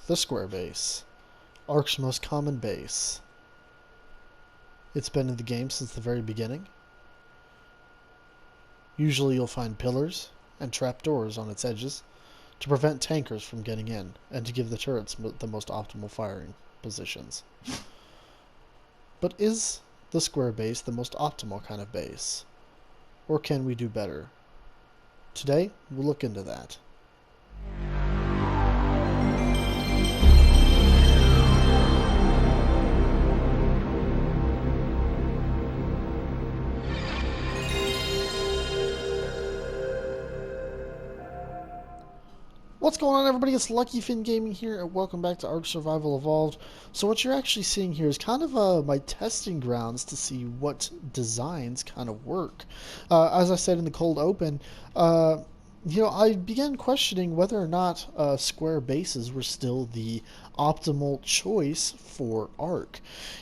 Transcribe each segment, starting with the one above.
the square base, Ark's most common base. It's been in the game since the very beginning. Usually you'll find pillars and trapdoors on its edges to prevent tankers from getting in and to give the turrets the most optimal firing positions. But is the square base the most optimal kind of base? Or can we do better? Today, we'll look into that. What's going on, everybody? It's Lucky Finn Gaming here, and welcome back to Ark Survival Evolved. So what you're actually seeing here is kind of my testing grounds to see what designs kind of work. As I said in the cold open, I began questioning whether or not square bases were still the optimal choice for Ark.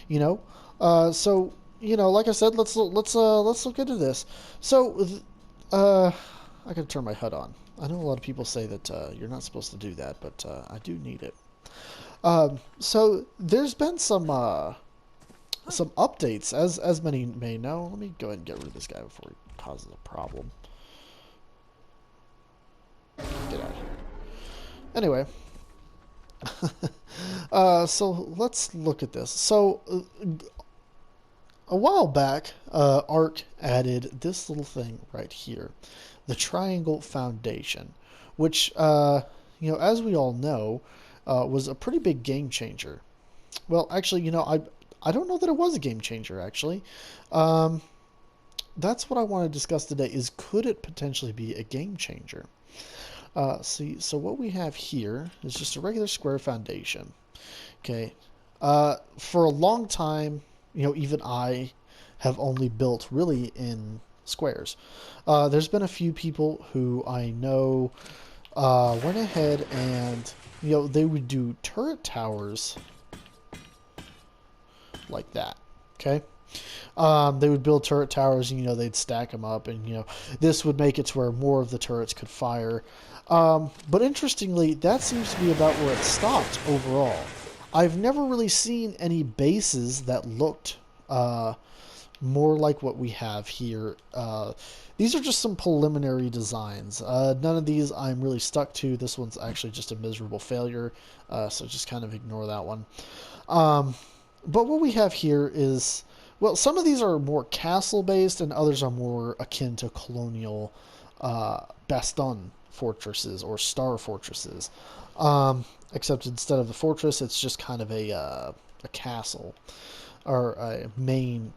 Like I said, let's look into this. I gotta turn my HUD on. I know a lot of people say that you're not supposed to do that, but I do need it. So there's been some updates, as many may know. Let me go ahead and get rid of this guy before he causes a problem. Get out of here. Anyway, so let's look at this. So a while back, Ark added this little thing right here, the triangle foundation, which, as we all know, was a pretty big game changer. Well, actually, I don't know that it was a game changer, actually. That's what I want to discuss today, is could it potentially be a game changer? So what we have here is just a regular square foundation. Okay. For a long time, even I have only built really in squares. There's been a few people who I know went ahead and they would do turret towers like that. Okay. They would build turret towers and they'd stack them up, and this would make it to where more of the turrets could fire. But interestingly, that seems to be about where it stopped overall. I've never really seen any bases that looked more like what we have here. These are just some preliminary designs. None of these I'm really stuck to. This one's actually just a miserable failure, so just kind of ignore that one. But what we have here is, well, some of these are more castle-based and others are more akin to colonial bastion fortresses or star fortresses. Except instead of the fortress, it's just kind of a castle, or a main,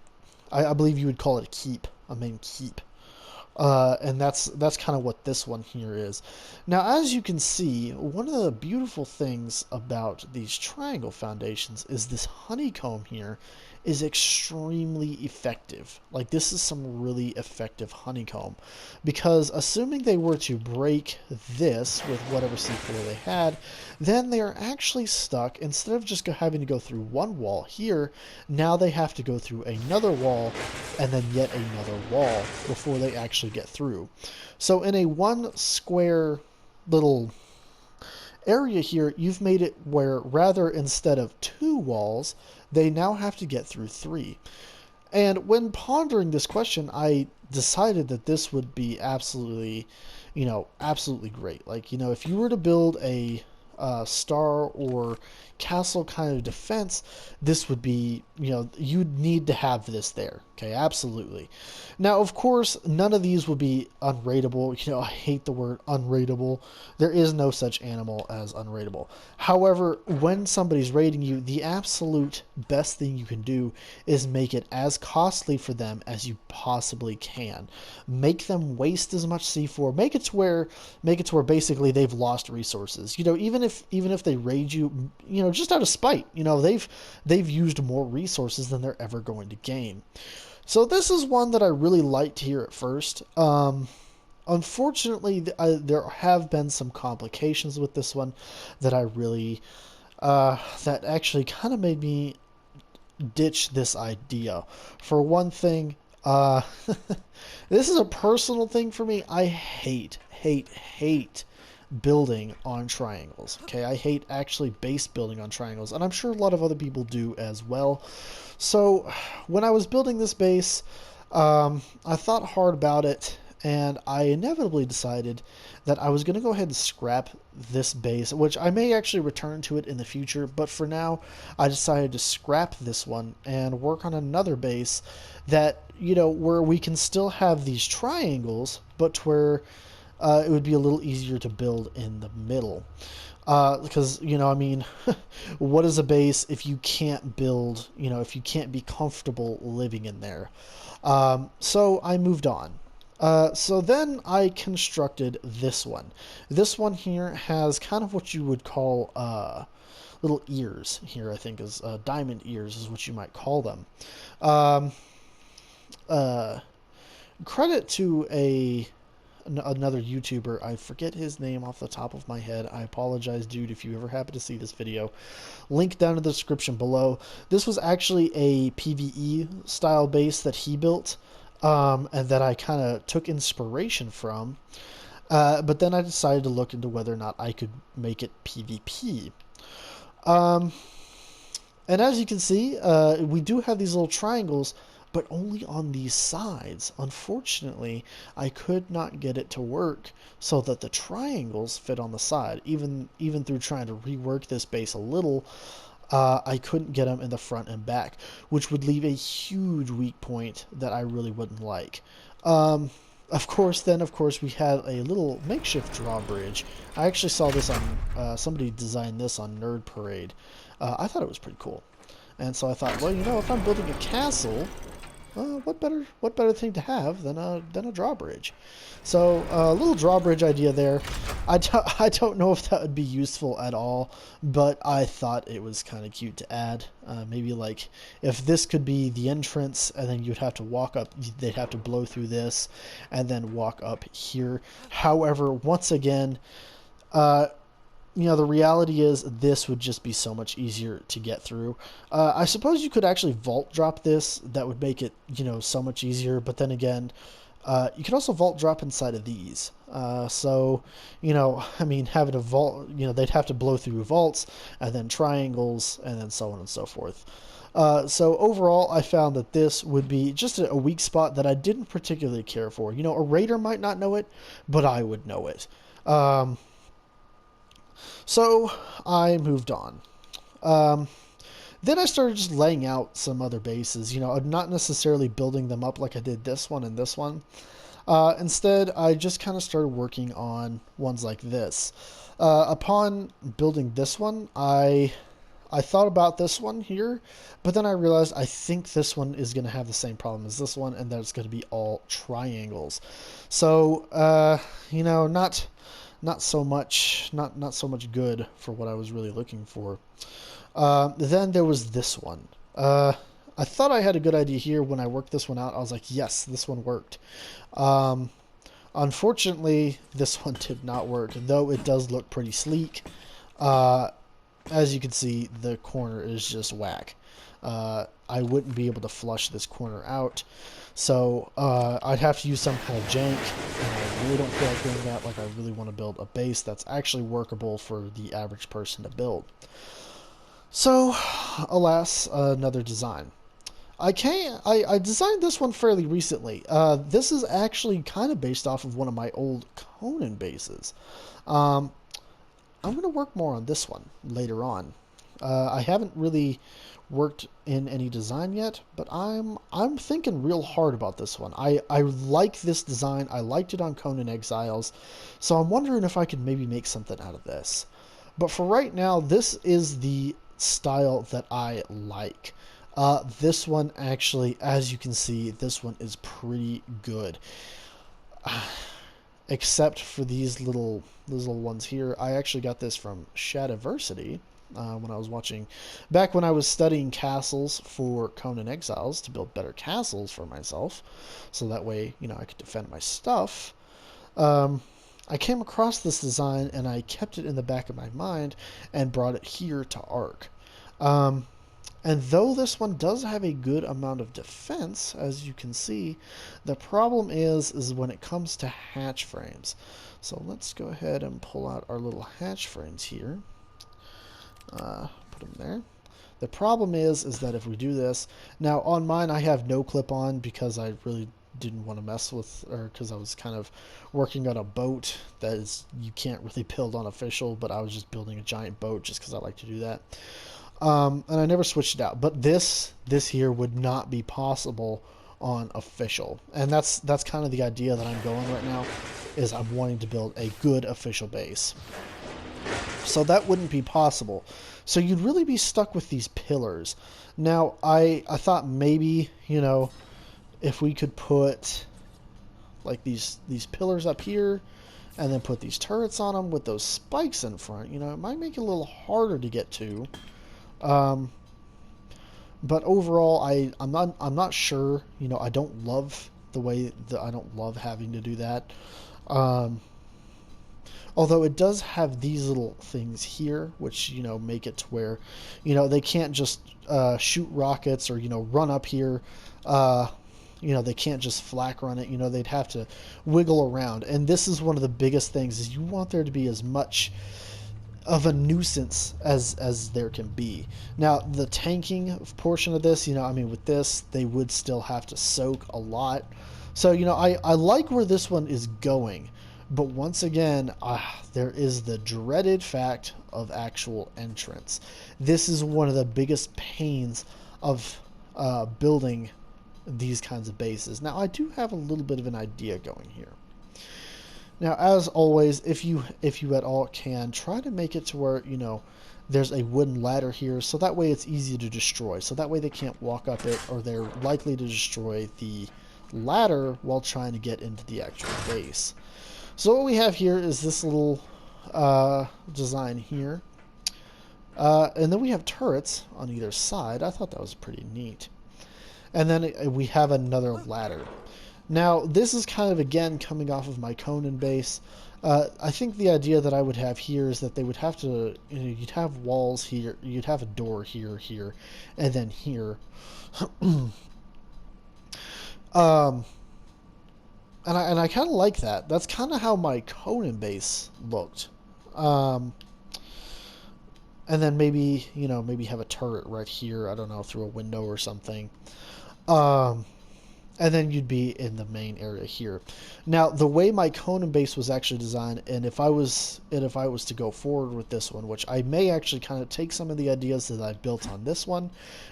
I believe you would call it a keep, a main keep. And that's kind of what this one here is. Now, as you can see, one of the beautiful things about these triangle foundations is this honeycomb here is extremely effective. Like, this is some really effective honeycomb, because assuming they were to break this with whatever C4 they had, then they are actually stuck. Instead of just having to go through one wall here, now they have to go through another wall and then yet another wall before they actually get through. So in a one square little area here, you've made it where rather instead of two walls, they now have to get through three. And when pondering this question, I decided that this would be absolutely great. Like, if you were to build a star or castle kind of defense, this would be, you'd need to have this there. Okay, absolutely. Now, of course, none of these would be unraidable. I hate the word unraidable. There is no such animal as unraidable. However, when somebody's raiding you, the absolute best thing you can do is make it as costly for them as you possibly can. Make them waste as much C4. Make it to where basically they've lost resources. Even if they raid you, just out of spite, they've used more resources than they're ever going to gain. So this is one that I really liked here at first. Unfortunately, there have been some complications with this one that I really, that actually kind of made me ditch this idea. For one thing, this is a personal thing for me. I hate building on triangles. Okay, I hate actually base building on triangles, and I'm sure a lot of other people do as well. So when I was building this base, I thought hard about it, and I inevitably decided that I was going to go ahead and scrap this base, which I may actually return to it in the future, but for now, I decided to scrap this one and work on another base that, where we can still have these triangles, but where it would be a little easier to build in the middle. Because, I mean, what is a base if you can't build, if you can't be comfortable living in there? So I moved on. So then I constructed this one. This one here has kind of what you would call little ears here, I think is diamond ears is what you might call them. Um, uh, Credit to another YouTuber. I forget his name off the top of my head. I apologize, dude, if you ever happen to see this video. Link down in the description below. This was actually a PvE style base that he built, and that I kind of took inspiration from. But then I decided to look into whether or not I could make it PvP. Um, and as you can see, we do have these little triangles, but only on these sides. Unfortunately, I could not get it to work so that the triangles fit on the side. Even through trying to rework this base a little, I couldn't get them in the front and back, which would leave a huge weak point that I really wouldn't like. Of course, we had a little makeshift drawbridge. I actually saw this on, somebody designed this on Nerd Parade. I thought it was pretty cool. And so I thought, well, if I'm building a castle, what better thing to have than a drawbridge? So a little drawbridge idea there. I don't know if that would be useful at all, but I thought it was kind of cute to add. Maybe like if this could be the entrance, and then you'd have to walk up. They'd have to blow through this, and then walk up here. However, once again, the reality is this would just be so much easier to get through. I suppose you could actually vault drop this. That would make it, so much easier. But then again, you could also vault drop inside of these. So, I mean, having a vault, they'd have to blow through vaults and then triangles and then so on and so forth. So overall, I found that this would be just a weak spot that I didn't particularly care for. A raider might not know it, but I would know it. So I moved on. Then I started just laying out some other bases, not necessarily building them up like I did this one and this one. Instead, I just kind of started working on ones like this. Upon building this one, I thought about this one here, but then I realized I think this one is going to have the same problem as this one, and that it's going to be all triangles. So, not so much good for what I was really looking for. Then there was this one. I thought I had a good idea here when I worked this one out. I was like, yes, this one worked. Unfortunately, this one did not work, though it does look pretty sleek. As you can see, the corner is just whack. I wouldn't be able to flush this corner out. So I'd have to use some kind of jank, and I really don't feel like doing that. Like, I really want to build a base that's actually workable for the average person to build. So, alas, another design. I designed this one fairly recently. This is actually kind of based off of one of my old Conan bases. I'm going to work more on this one later on. I haven't really worked in any design yet, but I'm thinking real hard about this one. I like this design. I liked it on Conan Exiles, so I'm wondering if I could maybe make something out of this. But for right now, this is the style that I like. This one actually, as you can see, this one is pretty good. Except for these little ones here. I actually got this from Shadiversity. When I was watching, back when I was studying castles for Conan Exiles to build better castles for myself, so that way, I could defend my stuff. I came across this design and I kept it in the back of my mind and brought it here to Ark. And though this one does have a good amount of defense, as you can see, the problem is when it comes to hatch frames. So let's go ahead and pull out our little hatch frames here. Put them there. The problem is that if we do this, now on mine I have no clip on because I really didn't want to mess with, or because I was kind of working on a boat that is, you can't really build on official, but I was just building a giant boat just because I like to do that. And I never switched it out, but this here would not be possible on official, and that's kind of the idea that I'm going right now, is I'm wanting to build a good official base. So that wouldn't be possible. So you'd really be stuck with these pillars. Now, I thought maybe, you know, if we could put like these pillars up here and then put these turrets on them with those spikes in front, you know, it might make it a little harder to get to. But overall, I'm not sure. You know, I don't love the way that I don't love having to do that. Although it does have these little things here, which, you know, make it to where, you know, they can't just shoot rockets or, you know, run up here. You know, they can't just flak run it. You know, they'd have to wiggle around. And this is one of the biggest things, is you want there to be as much of a nuisance as there can be. Now, the tanking portion of this, you know, I mean, with this, they would still have to soak a lot. So, you know, I like where this one is going. But once again, there is the dreaded fact of actual entrance. This is one of the biggest pains of building these kinds of bases. Now, I do have a little bit of an idea going here. Now, as always, if you at all can, try to make it to where, you know, there's a wooden ladder here, so that way it's easy to destroy. So that way they can't walk up it, or they're likely to destroy the ladder while trying to get into the actual base. So what we have here is this little design here. And then we have turrets on either side. I thought that was pretty neat. And then we have another ladder. Now, this is kind of, again, coming off of my Conan base. I think the idea that I would have here is that they would have to, you know, you'd have walls here, you'd have a door here, here, and then here. And I kind of like that. That's kind of how my Conan base looked. And then maybe, you know, maybe have a turret right here, I don't know, through a window or something. And then you'd be in the main area here. Now, the way my Conan base was actually designed, and if I was to go forward with this one, which I may actually kind of take some of the ideas that I built on this one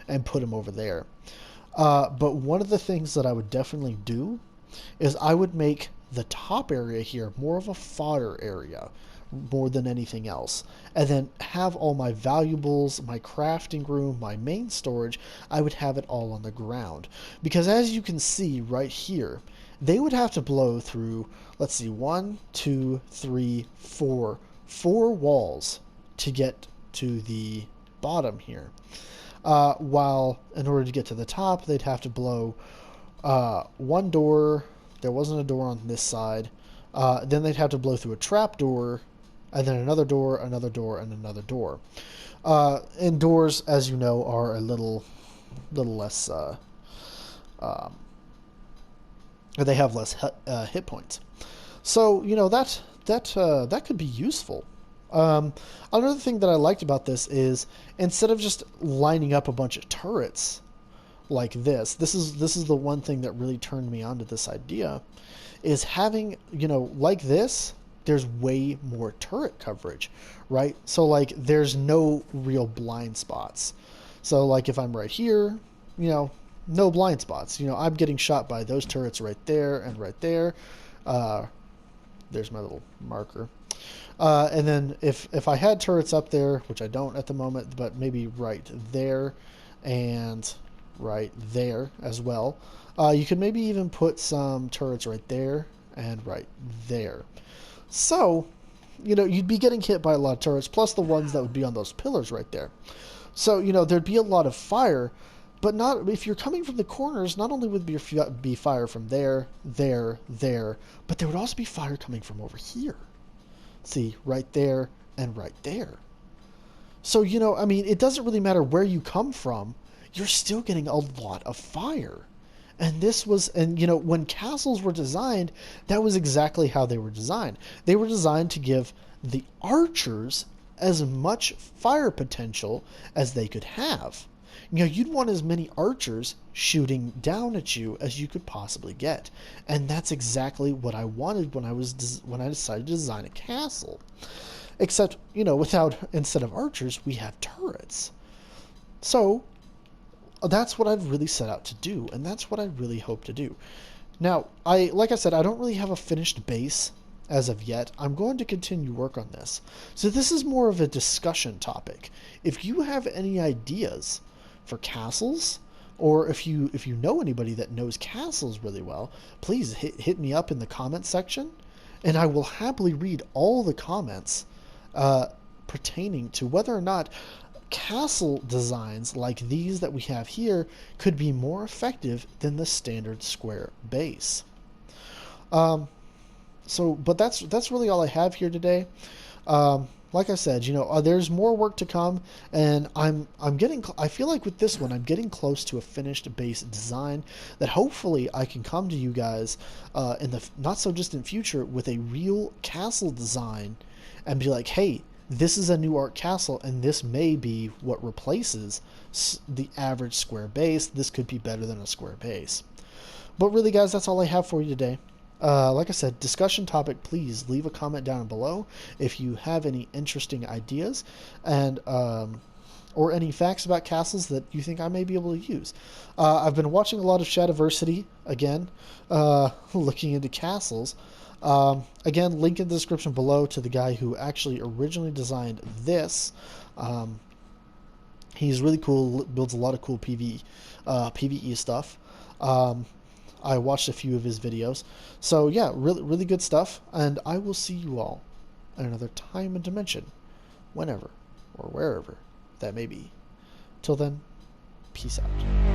and put them over there. But one of the things that I would definitely do is I would make the top area here more of a fodder area, more than anything else, and then have all my valuables, my crafting room, my main storage, I would have it all on the ground. Because as you can see right here, they would have to blow through, let's see, 1, 2, 3, 4 walls to get to the bottom here. While in order to get to the top, they'd have to blow one door. There wasn't a door on this side. Then they'd have to blow through a trap door, and then another door, and another door. And doors, as you know, are a little less. They have less hit points. So you know that could be useful. Another thing that I liked about this is, instead of just lining up a bunch of turrets like this is the one thing that really turned me on to this idea, is having, you know, like this, there's way more turret coverage, right? So like there's no real blind spots. So like if I'm right here, you know, no blind spots. You know, I'm getting shot by those turrets right there and right there. There's my little marker. And then if I had turrets up there, which I don't at the moment, but maybe right there and right there as well, you could maybe even put some turrets right there and right there. So, you know, you'd be getting hit by a lot of turrets, plus the ones that would be on those pillars right there. So, you know, there'd be a lot of fire, but not if you're coming from the corners. Not only would be fire from there, but there would also be fire coming from over here. See, right there and right there. So, you know, I mean, it doesn't really matter where you come from, you're still getting a lot of fire. And this was, and you know, when castles were designed, that was exactly how they were designed. They were designed to give the archers as much fire potential as they could have. You know, you'd want as many archers shooting down at you as you could possibly get, and that's exactly what I wanted when I decided to design a castle. Except, you know, without instead of archers, we have turrets. So that's what I've really set out to do, and that's what I really hope to do. Now, like I said, I don't really have a finished base as of yet. I'm going to continue work on this. So this is more of a discussion topic. If you have any ideas for castles, or if you know anybody that knows castles really well, please hit me up in the comment section, and I will happily read all the comments pertaining to whether or not castle designs like these that we have here could be more effective than the standard square base. But that's really all I have here today. Like I said, you know, there's more work to come, and I feel like with this one, I'm getting close to a finished base design that hopefully I can come to you guys in the not so distant future with a real castle design and be like, hey, this is a new Ark Castle, and this may be what replaces the average square base. This could be better than a square base. But really, guys, that's all I have for you today. Like I said, discussion topic, please leave a comment down below if you have any interesting ideas and or any facts about castles that you think I may be able to use. I've been watching a lot of Shadiversity again, looking into castles. Again, link in the description below to the guy who actually originally designed this. He's really cool, builds a lot of cool PvE stuff. I watched a few of his videos. So yeah, really good stuff, and I will see you all at another time and dimension, whenever or wherever that may be. Till then, peace out.